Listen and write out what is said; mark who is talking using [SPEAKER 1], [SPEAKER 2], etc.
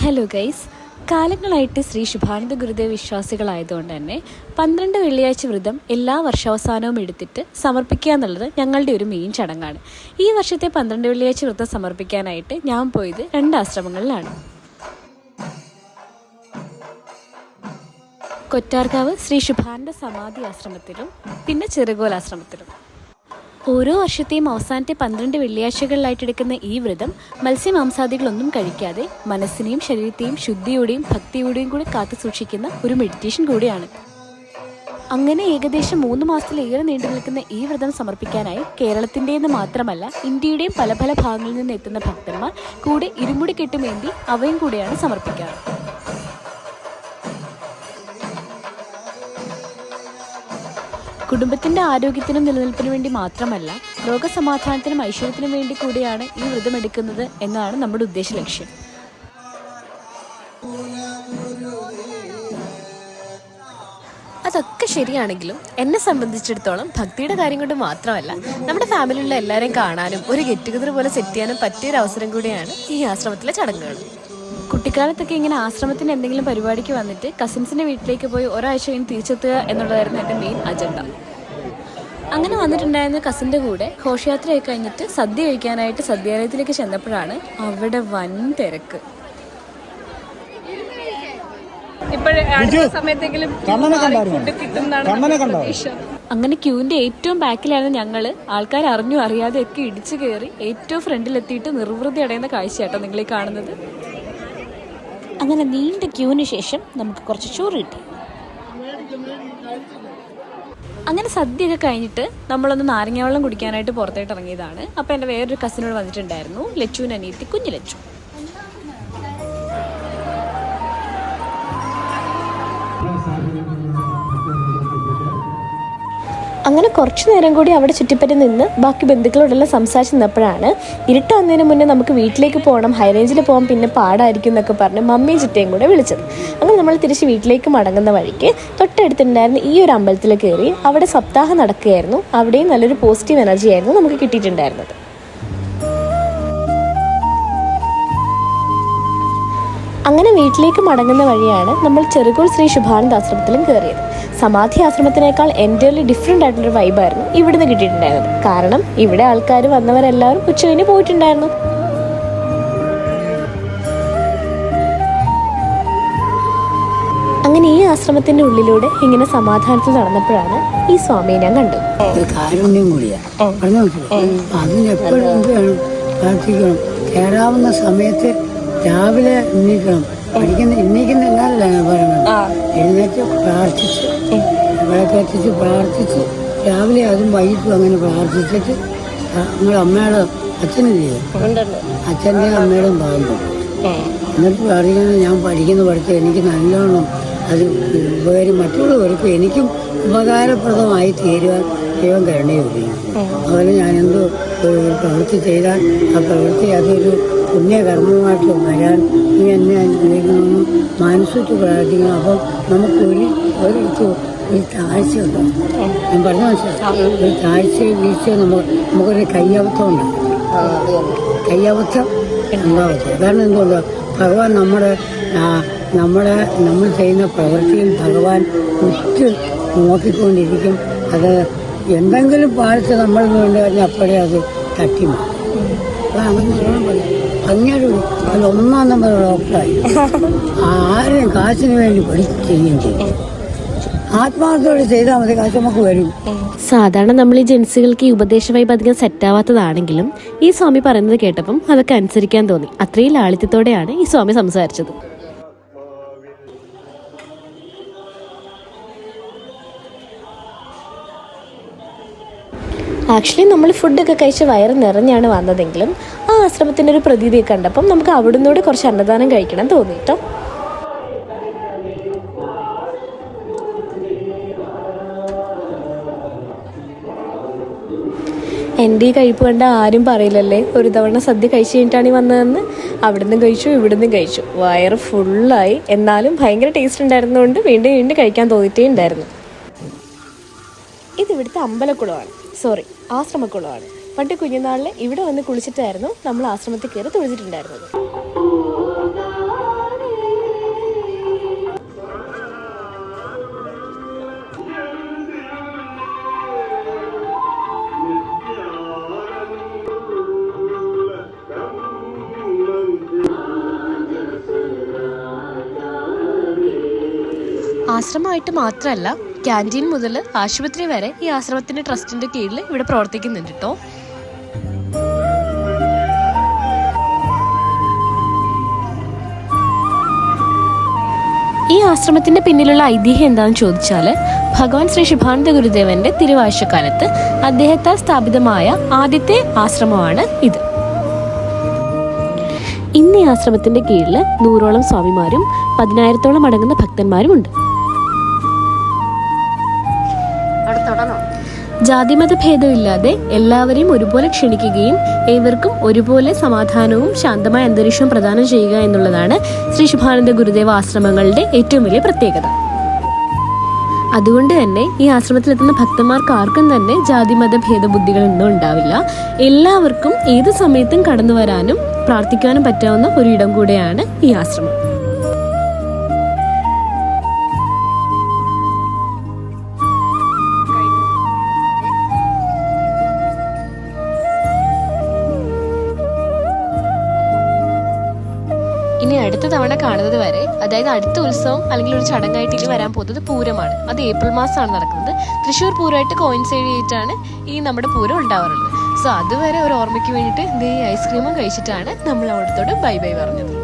[SPEAKER 1] Hello guys, കാലങ്ങളായിട്ട് ശ്രീ ശുഭാനന്ദ ഗുരുദേവ് വിശ്വാസികളായതുകൊണ്ട് തന്നെ 12 വെള്ളിയാഴ്ച വ്രതം എല്ലാ വർഷാവസാനവും എടുത്തിട്ട് സമർപ്പിക്കുക എന്നുള്ളത് ഞങ്ങളുടെ ഒരു മെയിൻ ചടങ്ങാണ്. ഈ വർഷത്തെ 12 വെള്ളിയാഴ്ച വ്രതം സമർപ്പിക്കാനായിട്ട് ഞാൻ പോയത് 2 ആശ്രമങ്ങളിലാണ്. കൊറ്റാർക്കാവ് ശ്രീ ശുഭാനന്ദ സമാധി ആശ്രമത്തിലും പിന്നെ ചെറുകോൽ ആശ്രമത്തിലും. ഓരോ വർഷത്തെയും അവസാനത്തെ 12 വെള്ളിയാഴ്ചകളിലായിട്ട് എടുക്കുന്ന ഈ വ്രതം മത്സ്യമാംസാദികളൊന്നും കഴിക്കാതെ മനസ്സിനെയും ശരീരത്തെയും ശുദ്ധിയോടെയും ഭക്തിയോടെയും കൂടി കാത്തു സൂക്ഷിക്കുന്ന ഒരു മെഡിറ്റേഷൻ കൂടിയാണ്. അങ്ങനെ ഏകദേശം 3 മാസത്തിലേറെ നീണ്ടു നിൽക്കുന്ന ഈ വ്രതം സമർപ്പിക്കാനായി കേരളത്തിൻ്റെയെന്ന് മാത്രമല്ല ഇന്ത്യയുടെയും പല പല ഭാഗങ്ങളിൽ നിന്ന് എത്തുന്ന ഭക്തന്മാർ കൂടെ ഇരുമുടി കെട്ടുമേന്തി അവയും കൂടെയാണ് സമർപ്പിക്കാറ്. കുടുംബത്തിൻ്റെ ആരോഗ്യത്തിനും നിലനിൽപ്പിനും വേണ്ടി മാത്രമല്ല, ലോകസമാധാനത്തിനും ഐശ്വര്യത്തിനും വേണ്ടി കൂടിയാണ് ഈ വ്രതം എടുക്കുന്നത് എന്നതാണ് നമ്മുടെ ഉദ്ദേശ ലക്ഷ്യം.
[SPEAKER 2] അതൊക്കെ ശരിയാണെങ്കിലും എന്നെ സംബന്ധിച്ചിടത്തോളം ഭക്തിയുടെ കാര്യം കൊണ്ട് മാത്രമല്ല, നമ്മുടെ ഫാമിലിയിലുള്ള എല്ലാവരെയും കാണാനും ഒരു ഗെറ്റ് ടുഗദർ പോലെ സെറ്റ് ചെയ്യാനും പറ്റിയൊരു അവസരം കൂടിയാണ് ഈ ആശ്രമത്തിലെ ചടങ്ങുകൾ.
[SPEAKER 1] കുട്ടിക്കാലത്തൊക്കെ ഇങ്ങനെ ആശ്രമത്തിന് എന്തെങ്കിലും പരിപാടിക്ക് വന്നിട്ട് കസിൻസിൻ്റെ വീട്ടിലേക്ക് പോയി ഒരാഴ്ച കഴിഞ്ഞ് തിരിച്ചെത്തുക എന്നുള്ളതായിരുന്നു എൻ്റെ മെയിൻ അജണ്ട. അങ്ങനെ വന്നിട്ടുണ്ടായിരുന്ന കസിൻ്റെ കൂടെ ഘോഷയാത്രയൊക്കെ കഴിഞ്ഞിട്ട് സദ്യ കഴിക്കാനായിട്ട് സദ്യാലയത്തിലേക്ക് ചെന്നപ്പോഴാണ് അവിടെ വൻ തിരക്ക്. അങ്ങനെ ക്യൂവിൻ്റെ ഏറ്റവും ബാക്കിലായിരുന്നു ഞങ്ങൾ. ആൾക്കാർ അറിഞ്ഞു അറിയാതെ ഒക്കെ ഇടിച്ചു കയറി ഏറ്റവും ഫ്രണ്ടിലെത്തിയിട്ട് നിർവൃതി അടയുന്ന കാഴ്ചയാട്ടോ നിങ്ങളീ കാണുന്നത്. അങ്ങനെ നീണ്ട ക്യൂവിന് ശേഷം നമുക്ക് കുറച്ച് ചോറ് കിട്ടി. അങ്ങനെ സദ്യയൊക്കെ കഴിഞ്ഞിട്ട് നമ്മളൊന്ന് നാരങ്ങ വെള്ളം കുടിക്കാനായിട്ട് പുറത്തോട്ട് ഇറങ്ങിയതാണ്. അപ്പോൾ എൻ്റെ വേറൊരു കസിനോട് വന്നിട്ടുണ്ടായിരുന്നു, ലച്ചുവിന് അനിയത്തി കുഞ്ഞു ലച്ചു. അങ്ങനെ കുറച്ചു നേരം കൂടി അവിടെ ചുറ്റിപ്പറ്റി നിന്ന് ബാക്കി ബന്ധുക്കളോടെല്ലാം സംസാരിച്ച് നിന്നപ്പോഴാണ് ഇരുട്ട് വന്നതിന് മുന്നേ നമുക്ക് വീട്ടിലേക്ക് പോകണം, ഹൈ റേഞ്ചിൽ പോകാൻ പിന്നെ പാടായിരിക്കും എന്നൊക്കെ പറഞ്ഞ് മമ്മിയും ചിറ്റയും കൂടെ വിളിച്ചത്. അങ്ങനെ നമ്മൾ തിരിച്ച് വീട്ടിലേക്ക് മടങ്ങുന്ന വഴിക്ക് തൊട്ടടുത്തുണ്ടായിരുന്ന ഈ ഒരു അമ്പലത്തിൽ കയറി അവിടെ സപ്താഹം നടക്കുകയായിരുന്നു. അവിടെയും നല്ലൊരു പോസിറ്റീവ് എനർജി ആയിരുന്നു നമുക്ക് കിട്ടിയിട്ടുണ്ടായിരുന്നത്. അങ്ങനെ വീട്ടിലേക്ക് മടങ്ങുന്ന വഴിയാണ് നമ്മൾ ചെറുകോൽ ശ്രീ ശുഭാനന്ദ ആശ്രമത്തിലും കയറിയത്. സമാധി ആശ്രമത്തിനേക്കാൾ എൻ്റയർലി ഡിഫറെൻ്റ് ആയിട്ടുള്ളൊരു വൈബായിരുന്നു ഇവിടുന്ന് കിട്ടിയിട്ടുണ്ടായിരുന്നത്. കാരണം ഇവിടെ ആൾക്കാർ വന്നവരെല്ലാവരും ഉച്ചകഴിഞ്ഞ് പോയിട്ടുണ്ടായിരുന്നു. അങ്ങനെ ഈ ആശ്രമത്തിന്റെ ഉള്ളിലൂടെ ഇങ്ങനെ സമാധാനത്തിൽ നടന്നപ്പോഴാണ് ഈ സ്വാമിയെ ഞാൻ കണ്ടു.
[SPEAKER 3] കയറാവുന്ന സമയത്ത് രാവിലെ എണ്ണീക്കുന്നില്ല പറയുന്നത്. എഴുന്നേറ്റ് പ്രാർത്ഥിച്ച് വിളക്കെത്തിച്ച് പ്രാർത്ഥിച്ച് രാവിലെ അതും വൈകിട്ടും അങ്ങനെ പ്രാർത്ഥിച്ചിട്ട് നിങ്ങളുടെ അമ്മയുടെ അച്ഛനില്ലേ, അച്ഛൻ്റെ അമ്മയുടെയും ഭാഗം എന്നിട്ട് പറയുന്നത് ഞാൻ പഠിച്ച് എനിക്ക് നല്ലോണം അത് മറ്റുള്ളവർക്ക് എനിക്കും ഉപകാരപ്രദമായി തീരുവാൻ ദൈവം കരുണയുള്ളൂ. അതുപോലെ ഞാനെന്തോ ഒരു പ്രവൃത്തി ചെയ്താൽ ആ പ്രവൃത്തി അതൊരു പുണ്യകർമ്മമായിട്ട് വരാൻ നീ എന്നെ അനുഗ്രഹിക്കണമെന്ന് മനസ്സിട്ട് പ്രാർത്ഥിക്കണം. അപ്പം നമുക്കൊരു താഴ്ച ഉണ്ടാകും. ഞാൻ പറഞ്ഞു മനസ്സിലായി, ഒരു താഴ്ചയും വീഴ്ചയും നമുക്കൊരു കയ്യബദ്ധം ഉണ്ടാകും. കയ്യബദ്ധം ഉണ്ടാകത്തില്ല. കാരണം എന്തുകൊണ്ട് ഭഗവാൻ നമ്മൾ ചെയ്യുന്ന പ്രവൃത്തിയും ഭഗവാൻ ഉറ്റ് നോക്കിക്കൊണ്ടിരിക്കും. അത് എന്തെങ്കിലും പാലിച്ച് നമ്മൾ വേണ്ടി കഴിഞ്ഞാൽ അപ്പോഴേ അത് തട്ടിമാറും. അപ്പം അങ്ങനെ അങ്ങനൊരു അത് 1ാം നമ്പർ ഡോക്ടറായി ആരെയും കാശിന് വേണ്ടി ചെയ്യുകയും ചെയ്യും. ആത്മാർത്ഥത്തോടെ ചെയ്താൽ മതി, കാശ് നമുക്ക് വരും.
[SPEAKER 2] സാധാരണ നമ്മൾ ഈ ജെൻസുകൾക്ക് ഈ ഉപദേശ വൈബ് അധികം സെറ്റാവാത്തതാണെങ്കിലും ഈ സ്വാമി പറയുന്നത് കേട്ടപ്പം അതൊക്കെ അനുസരിക്കാൻ തോന്നി. അത്രയും ലാളിത്യത്തോടെയാണ് ഈ സ്വാമി സംസാരിച്ചത്. ആക്ച്വലി നമ്മൾ ഫുഡൊക്കെ കഴിച്ച് വയറ് നിറഞ്ഞാണ് വന്നതെങ്കിലും ആ ആശ്രമത്തിൻ്റെ ഒരു പ്രതീതി കണ്ടപ്പം നമുക്ക് അവിടുന്നൂടെ കുറച്ച് അന്നദാനം കഴിക്കണം തോന്നി കേട്ടോ. എൻ്റെ ഈ കഴിപ്പ് കണ്ട ആരും പറയില്ലല്ലേ ഒരു തവണ സദ്യ കഴിച്ച് കഴിഞ്ഞിട്ടാണ് ഈ വന്നതെന്ന്. അവിടുന്ന് കഴിച്ചു ഇവിടുന്ന് കഴിച്ചു, വയറ് ഫുള്ളായി. എന്നാലും ഭയങ്കര ടേസ്റ്റ് ഉണ്ടായിരുന്നതുകൊണ്ട് വീണ്ടും വീണ്ടും കഴിക്കാൻ തോന്നിയിട്ടേ ഉണ്ടായിരുന്നു. ഇതിവിടുത്തെ അമ്പലക്കുളമാണ്, ആശ്രമക്കുളമാണ്. പണ്ട് കുഞ്ഞുനാളിൽ ഇവിടെ വന്ന് കുളിച്ചിട്ടായിരുന്നു നമ്മൾ ആശ്രമത്തിൽ കയറി തൊഴുതിട്ടുണ്ടായിരുന്നത്.
[SPEAKER 1] ആശ്രമമായിട്ട് മാത്രമല്ല, ക്യാൻറ്റീൻ മുതൽ ആശുപത്രി വരെ ഈ ആശ്രമത്തിൻ്റെ ട്രസ്റ്റിൻ്റെ കീഴിൽ ഇവിടെ പ്രവർത്തിക്കുന്നുണ്ട് കേട്ടോ. ഈ ആശ്രമത്തിൻ്റെ പിന്നിലുള്ള ഐതിഹ്യം എന്താണെന്ന് ചോദിച്ചാൽ, ഭഗവാൻ ശ്രീ ശുഭാനന്ദ ഗുരുദേവന്റെ തിരുവാഴ്ചക്കാലത്ത് അദ്ദേഹത്താൽ സ്ഥാപിതമായ ആദ്യത്തെ ആശ്രമമാണ് ഇത്. ഇന്ന് ഈ ആശ്രമത്തിൻ്റെ കീഴിൽ 100ഓളം സ്വാമിമാരും 10,000-ഓളം അടങ്ങുന്ന ഭക്തന്മാരുമുണ്ട്. ജാതിമത ഭേദമില്ലാതെ എല്ലാവരെയും ഒരുപോലെ ക്ഷണിക്കുകയും ഏവർക്കും ഒരുപോലെ സമാധാനവും ശാന്തമായ അന്തരീക്ഷവും പ്രദാനം ചെയ്യുക എന്നുള്ളതാണ് ശ്രീ ശുഭാനന്ദ ഗുരുദേവ ആശ്രമങ്ങളുടെ ഏറ്റവും വലിയ പ്രത്യേകത. അതുകൊണ്ട് തന്നെ ഈ ആശ്രമത്തിലെത്തുന്ന ഭക്തന്മാർക്ക് ആർക്കും തന്നെ ജാതിമത ഭേദബുദ്ധികളൊന്നും ഉണ്ടാവില്ല. എല്ലാവർക്കും ഏത് സമയത്തും കടന്നു വരാനും പ്രാർത്ഥിക്കാനും പറ്റാവുന്ന ഒരു ഇടം കൂടെയാണ് ഈ ആശ്രമം. ഇനി അടുത്ത തവണ കാണുന്നത് വരെ, അതായത് അടുത്ത ഉത്സവം അല്ലെങ്കിൽ ഒരു ചടങ്ങായിട്ട് ഇനി വരാൻ പോകുന്നത് പൂരമാണ്. അത് ഏപ്രിൽ മാസമാണ് നടക്കുന്നത്. തൃശ്ശൂർ പൂരമായിട്ട് കോയിൻസൈഡ് ചെയ്തിട്ടാണ് ഈ നമ്മുടെ പൂരം ഉണ്ടാവാറുള്ളത്. സോ അതുവരെ ഒരു ഓർമ്മയ്ക്ക് വേണ്ടിയിട്ട് ഈ ഐസ്ക്രീമും കഴിച്ചിട്ടാണ് നമ്മൾ അവിടത്തോട് ബൈ ബൈ പറഞ്ഞത്.